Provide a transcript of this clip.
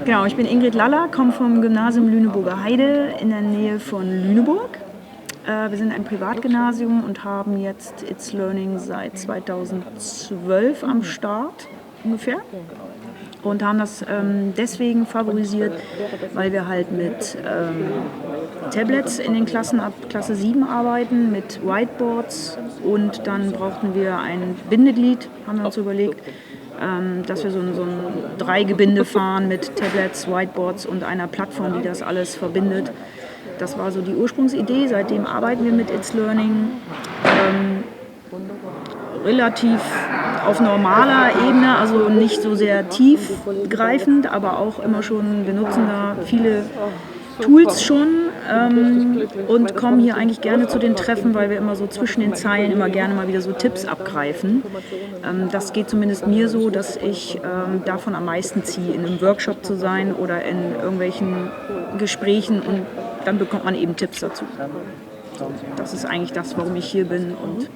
Genau, ich bin Ingrid Laller, komme vom Gymnasium Lüneburger Heide in der Nähe von Lüneburg. Wir sind ein Privatgymnasium und haben jetzt It's Learning seit 2012 am Start ungefähr. Und haben das deswegen favorisiert, weil wir halt mit Tablets in den Klassen ab Klasse 7 arbeiten, mit Whiteboards, und dann brauchten wir ein Bindeglied, haben wir uns überlegt, dass wir so ein 3-Gebinde fahren mit Tablets, Whiteboards und einer Plattform, die das alles verbindet. Das war so die Ursprungsidee. Seitdem arbeiten wir mit It's Learning relativ auf normaler Ebene, also nicht so sehr tiefgreifend, aber auch immer schon, wir nutzen da viele Tools schon und kommen hier eigentlich gerne zu den Treffen, weil wir immer so zwischen den Zeilen immer gerne mal wieder so Tipps abgreifen. Das geht zumindest mir so, dass ich davon am meisten ziehe, in einem Workshop zu sein oder in irgendwelchen Gesprächen, und dann bekommt man eben Tipps dazu. Das ist eigentlich das, warum ich hier bin. Und